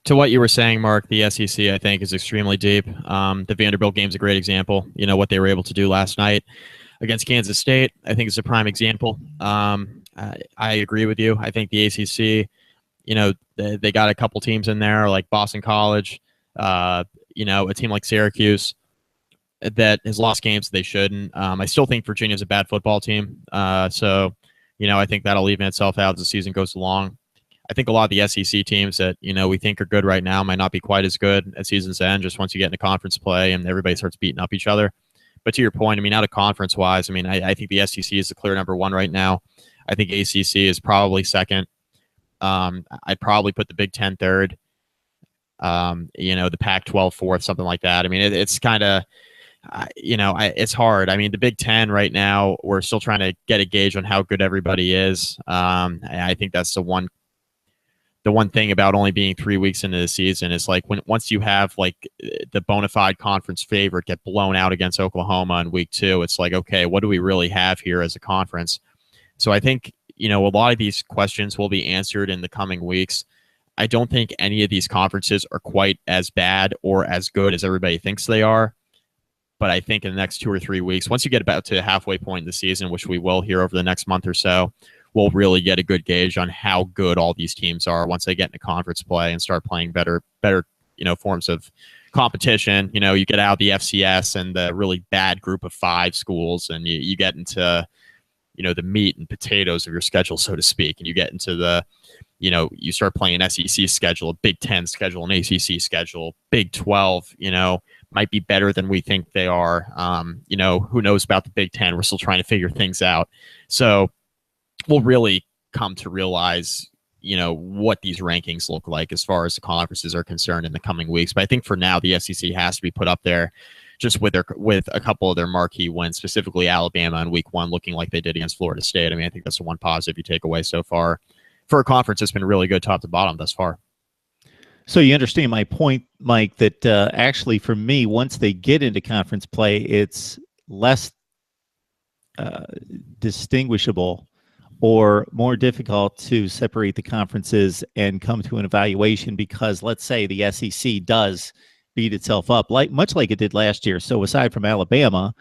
To what you were saying, Mark, the SEC, I think, is extremely deep. The Vanderbilt game's a great example. You know, what they were able to do last night against Kansas State, I think, is a prime example. I agree with you. I think the ACC, you know, they got a couple teams in there like Boston College, you know, a team like Syracuse that has lost games they shouldn't. I still think Virginia's a bad football team. So, you know, I think that'll even itself out as the season goes along. I think a lot of the SEC teams that, you know, we think are good right now might not be quite as good at season's end, just once you get into conference play and everybody starts beating up each other. But to your point, I mean, out of conference-wise, I mean, I think the SEC is the clear number one right now. I think ACC is probably second. I'd probably put the Big Ten third. You know, the Pac-12 fourth, something like that. I mean, it's kind of, you know, it's hard. I mean, the Big Ten right now, we're still trying to get a gauge on how good everybody is. I think that's the one thing about only being 3 weeks into the season is like once you have like the bona fide conference favorite get blown out against Oklahoma in week 2, it's like, okay, what do we really have here as a conference? So I think, you know, a lot of these questions will be answered in the coming weeks. I don't think any of these conferences are quite as bad or as good as everybody thinks they are. But I think in the next 2 or 3 weeks, once you get about to the halfway point in the season, which we will here over the next month or so, we'll really get a good gauge on how good all these teams are once they get into conference play and start playing better, you know, forms of competition. You know, you get out of the FCS and the really bad group of 5 schools, and you get into, you know, the meat and potatoes of your schedule, so to speak, and you get into the, you know, you start playing an SEC schedule, a Big Ten schedule, an ACC schedule, Big 12, you know, might be better than we think they are. You know, who knows about the Big Ten? We're still trying to figure things out. So we'll really come to realize, you know, what these rankings look like as far as the conferences are concerned in the coming weeks. But I think for now, the SEC has to be put up there just with a couple of their marquee wins, specifically Alabama in week 1, looking like they did against Florida State. I mean, I think that's the one positive you take away so far. For a conference, it's been really good top to bottom thus far. So you understand my point, Mike, that actually for me, once they get into conference play, it's less distinguishable or more difficult to separate the conferences and come to an evaluation because, let's say, the SEC does beat itself up, much like it did last year. So aside from Alabama,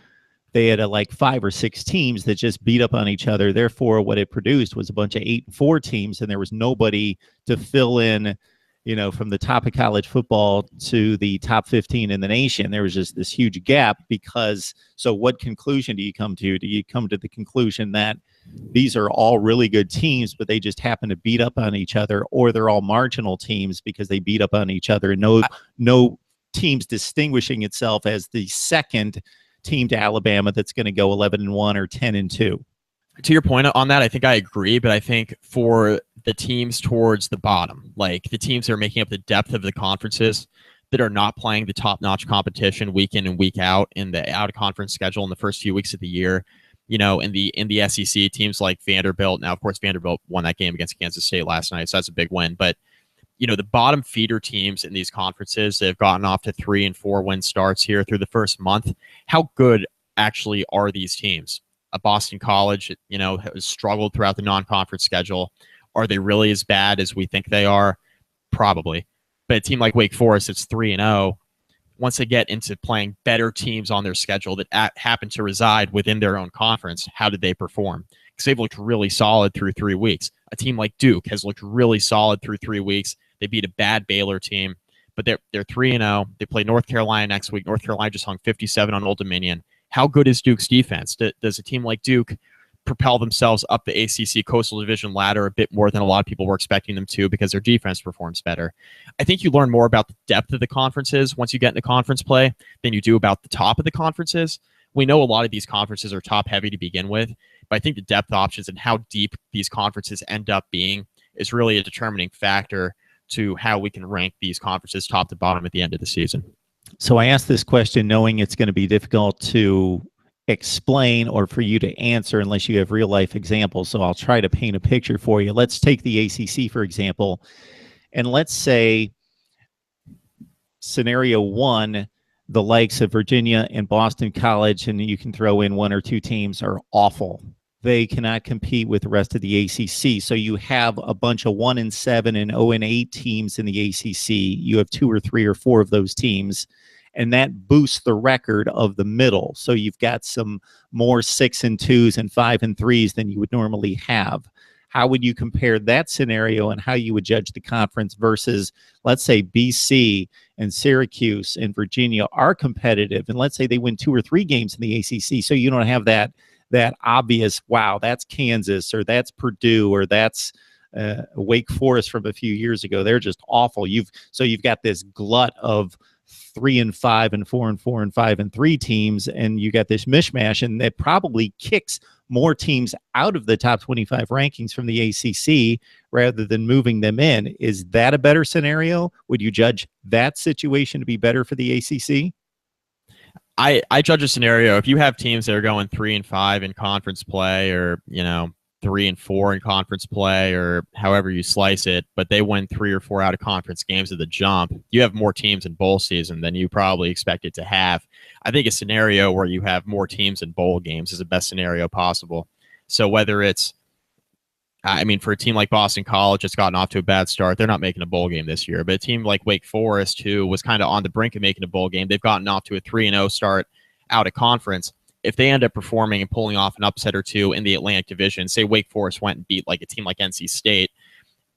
they had like 5 or 6 teams that just beat up on each other. Therefore, what it produced was a bunch of 8-4 teams, and there was nobody to fill in, you know, from the top of college football to the top 15 in the nation. There was just this huge gap because, so what conclusion do you come to? Do you come to the conclusion that these are all really good teams, but they just happen to beat up on each other, or they're all marginal teams because they beat up on each other, and no teams distinguishing itself as the second team to Alabama that's going to go 11-1 or 10-2? To your point on that, I think I agree, but I think for the teams towards the bottom, like the teams that are making up the depth of the conferences that are not playing the top-notch competition week in and week out in the out-of-conference schedule in the first few weeks of the year, you know, in the SEC, teams like Vanderbilt. Now, of course, Vanderbilt won that game against Kansas State last night, so that's a big win. But, you know, the bottom feeder teams in these conferences that have gotten off to 3 and 4 win starts here through the first month, how good actually are these teams? A Boston College, you know, has struggled throughout the non-conference schedule. Are they really as bad as we think they are? Probably. But a team like Wake Forest, it's 3-0. Once they get into playing better teams on their schedule that happen to reside within their own conference, how did they perform? Because they've looked really solid through 3 weeks. A team like Duke has looked really solid through 3 weeks. They beat a bad Baylor team, but they're 3-0. They play North Carolina next week. North Carolina just hung 57 on Old Dominion. How good is Duke's defense? Does a team like Duke propel themselves up the ACC Coastal Division ladder a bit more than a lot of people were expecting them to because their defense performs better? I think you learn more about the depth of the conferences once you get into conference play than you do about the top of the conferences. We know a lot of these conferences are top-heavy to begin with, but I think the depth options and how deep these conferences end up being is really a determining factor to how we can rank these conferences top to bottom at the end of the season. So I asked this question knowing it's going to be difficult to explain or for you to answer unless you have real life examples. So I'll try to paint a picture for you. Let's take the ACC, for example, and let's say scenario 1, the likes of Virginia and Boston College, and you can throw in 1 or 2 teams, are awful. they cannot compete with the rest of the ACC. So you have a bunch of 1-7 and 0-8 teams in the ACC. You have 2 or 3 or 4 of those teams, and that boosts the record of the middle. So you've got some more 6-2s and 5-3s than you would normally have. How would you compare that scenario and how you would judge the conference versus, let's say, BC and Syracuse and Virginia are competitive, and let's say they win 2 or 3 games in the ACC, so you don't have that obvious, wow, that's Kansas or that's Purdue or that's Wake Forest from a few years ago. They're just awful. You've got this glut of 3-5 and 4-4 and 5-3 teams, and you got this mishmash, and that probably kicks more teams out of the top 25 rankings from the ACC rather than moving them in. Is that a better scenario? Would you judge that situation to be better for the ACC? I judge a scenario if you have teams that are going 3-5 in conference play, or 3-4 in conference play, or however you slice it, but they win 3 or 4 out of conference games at the jump. You have more teams in bowl season than you probably expected to have. I think a scenario where you have more teams in bowl games is the best scenario possible. So whether it's, for a team like Boston College that's gotten off to a bad start, they're not making a bowl game this year. But a team like Wake Forest, who was kind of on the brink of making a bowl game, they've gotten off to a 3-0 start out of conference. If they end up performing and pulling off an upset or two in the Atlantic Division, say Wake Forest went and beat like a team like NC State,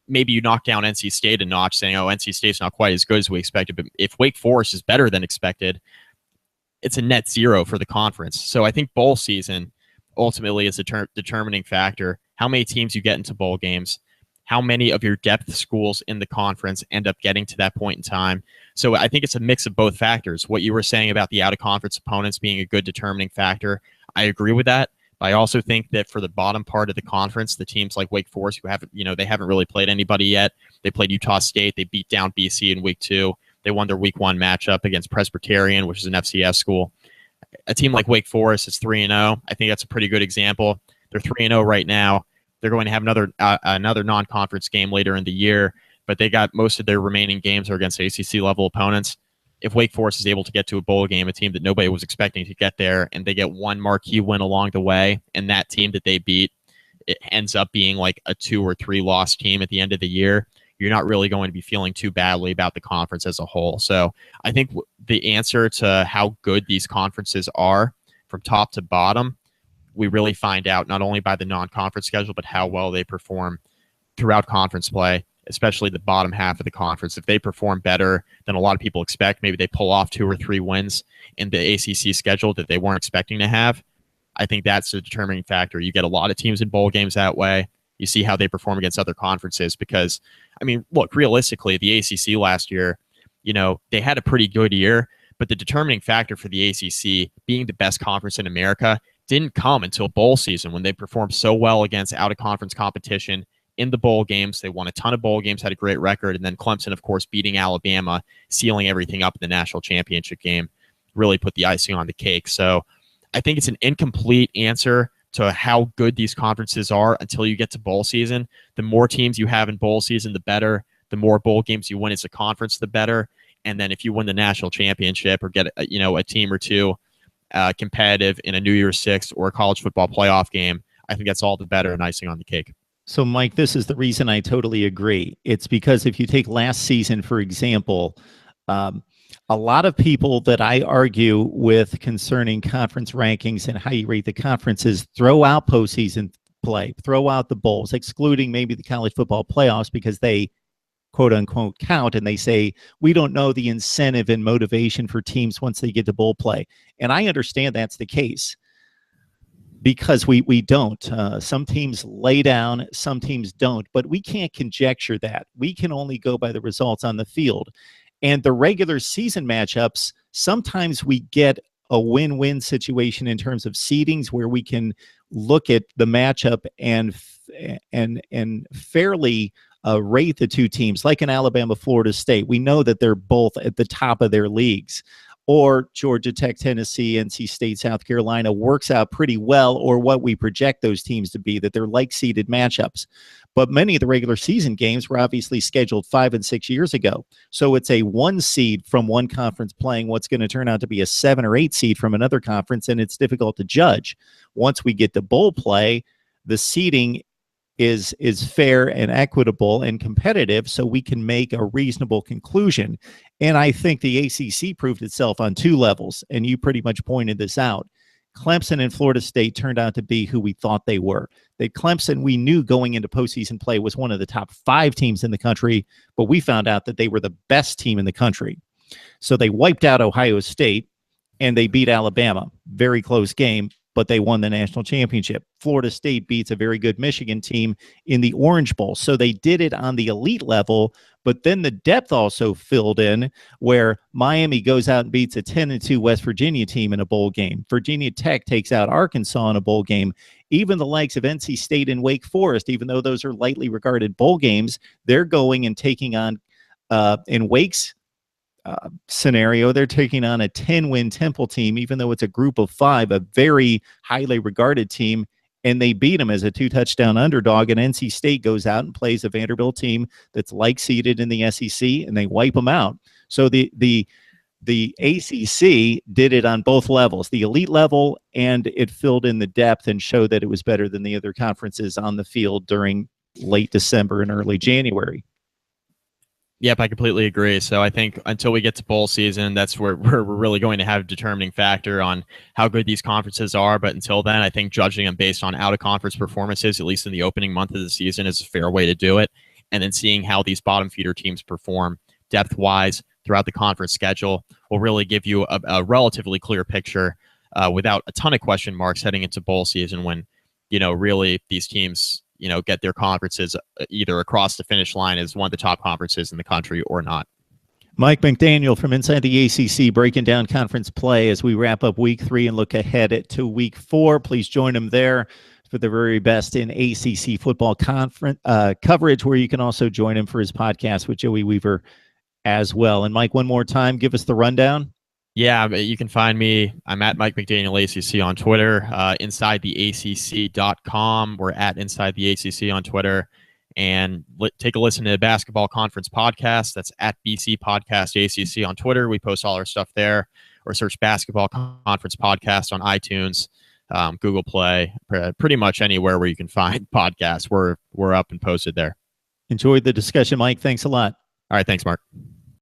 maybe you knock down NC State a notch, saying, oh, NC State's not quite as good as we expected. But if Wake Forest is better than expected, it's a net zero for the conference. So I think bowl season ultimately is a determining factor. How many teams you get into bowl games, how many of your depth schools in the conference end up getting to that point in time. So I think it's a mix of both factors. What you were saying about the out-of-conference opponents being a good determining factor, I agree with that. But I also think that for the bottom part of the conference, the teams like Wake Forest, who haven't, they haven't really played anybody yet. They played Utah State. They beat down BC in week 2. They won their week 1 matchup against Presbyterian, which is an FCS school. A team like Wake Forest is 3-0. I think that's a pretty good example. They're 3-0 right now. They're going to have another non-conference game later in the year, but they got most of their remaining games are against ACC-level opponents. If Wake Forest is able to get to a bowl game, a team that nobody was expecting to get there, and they get one marquee win along the way, and that team that they beat, it ends up being like a 2 or 3 loss team at the end of the year, you're not really going to be feeling too badly about the conference as a whole. So I think the answer to how good these conferences are from top to bottom, we really find out not only by the non-conference schedule, but how well they perform throughout conference play, especially the bottom half of the conference. If they perform better than a lot of people expect, maybe they pull off 2 or 3 wins in the ACC schedule that they weren't expecting to have, I think that's a determining factor. You get a lot of teams in bowl games that way. You see how they perform against other conferences because, look, realistically, the ACC last year, they had a pretty good year, but the determining factor for the ACC being the best conference in America didn't come until bowl season when they performed so well against out-of-conference competition in the bowl games. They won a ton of bowl games, had a great record, and then Clemson, of course, beating Alabama, sealing everything up in the national championship game, really put the icing on the cake. So I think it's an incomplete answer to how good these conferences are until you get to bowl season. The more teams you have in bowl season, the better. The more bowl games you win as a conference, the better. And then if you win the national championship or get a team or two competitive in a New Year's Six or a college football playoff game, I think that's all the better and icing on the cake. So, Mike, this is the reason I totally agree. It's because if you take last season, for example, a lot of people that I argue with concerning conference rankings and how you rate the conferences throw out postseason play, throw out the bowls, excluding maybe the college football playoffs because they quote unquote count, and they say we don't know the incentive and motivation for teams once they get to bowl play. And I understand that's the case because we don't. Some teams lay down, some teams don't, but we can't conjecture that. We can only go by the results on the field. And the regular season matchups, sometimes we get a win-win situation in terms of seedings where we can look at the matchup and fairly rate the two teams, like in Alabama, Florida State. We know that they're both at the top of their leagues. Or Georgia Tech, Tennessee, NC State, South Carolina works out pretty well, or what we project those teams to be, that they're like-seeded matchups. But many of the regular season games were obviously scheduled 5 and 6 years ago. So it's a 1 seed from one conference playing what's going to turn out to be a 7 or 8 seed from another conference, and it's difficult to judge. Once we get to bowl play, the seeding is fair and equitable and competitive, so we can make a reasonable conclusion. And I think the ACC proved itself on two levels, and you pretty much pointed this out. Clemson and Florida State turned out to be who we thought they were. That Clemson, we knew going into postseason play, was one of the top 5 teams in the country, but we found out that they were the best team in the country. So they wiped out Ohio State, and they beat Alabama. Very close game, but they won the national championship. Florida State beats a very good Michigan team in the Orange Bowl. So they did it on the elite level, but then the depth also filled in, where Miami goes out and beats a 10-2 West Virginia team in a bowl game. Virginia Tech takes out Arkansas in a bowl game. Even the likes of NC State and Wake Forest, even though those are lightly regarded bowl games, they're going and taking on, in Wake's scenario, they're taking on a 10-win Temple team, even though it's a group of 5, a very highly regarded team, and they beat them as a 2-touchdown underdog. And NC State goes out and plays a Vanderbilt team that's like-seeded in the SEC, and they wipe them out. So the ACC did it on both levels, the elite level, and it filled in the depth and showed that it was better than the other conferences on the field during late December and early January. Yep, I completely agree. So I think until we get to bowl season, that's where we're really going to have a determining factor on how good these conferences are. But until then, I think judging them based on out-of-conference performances, at least in the opening month of the season, is a fair way to do it. And then seeing how these bottom feeder teams perform depth-wise throughout the conference schedule will really give you a relatively clear picture without a ton of question marks heading into bowl season when, really these teams get their conferences either across the finish line as one of the top conferences in the country or not. Mike McDaniel from Inside the ACC breaking down conference play as we wrap up week 3 and look ahead to week 4. Please join him there for the very best in ACC football conference coverage, where you can also join him for his podcast with Joey Weaver as well. And Mike, one more time, give us the rundown. Yeah, you can find me. I'm at Mike McDaniel ACC on Twitter, InsideTheACC.com. We're at Inside the ACC on Twitter. And take a listen to the Basketball Conference Podcast. That's at BC Podcast ACC on Twitter. We post all our stuff there. Or search Basketball Conference Podcast on iTunes, Google Play, pretty much anywhere where you can find podcasts. We're up and posted there. Enjoyed the discussion, Mike. Thanks a lot. All right, thanks, Mark.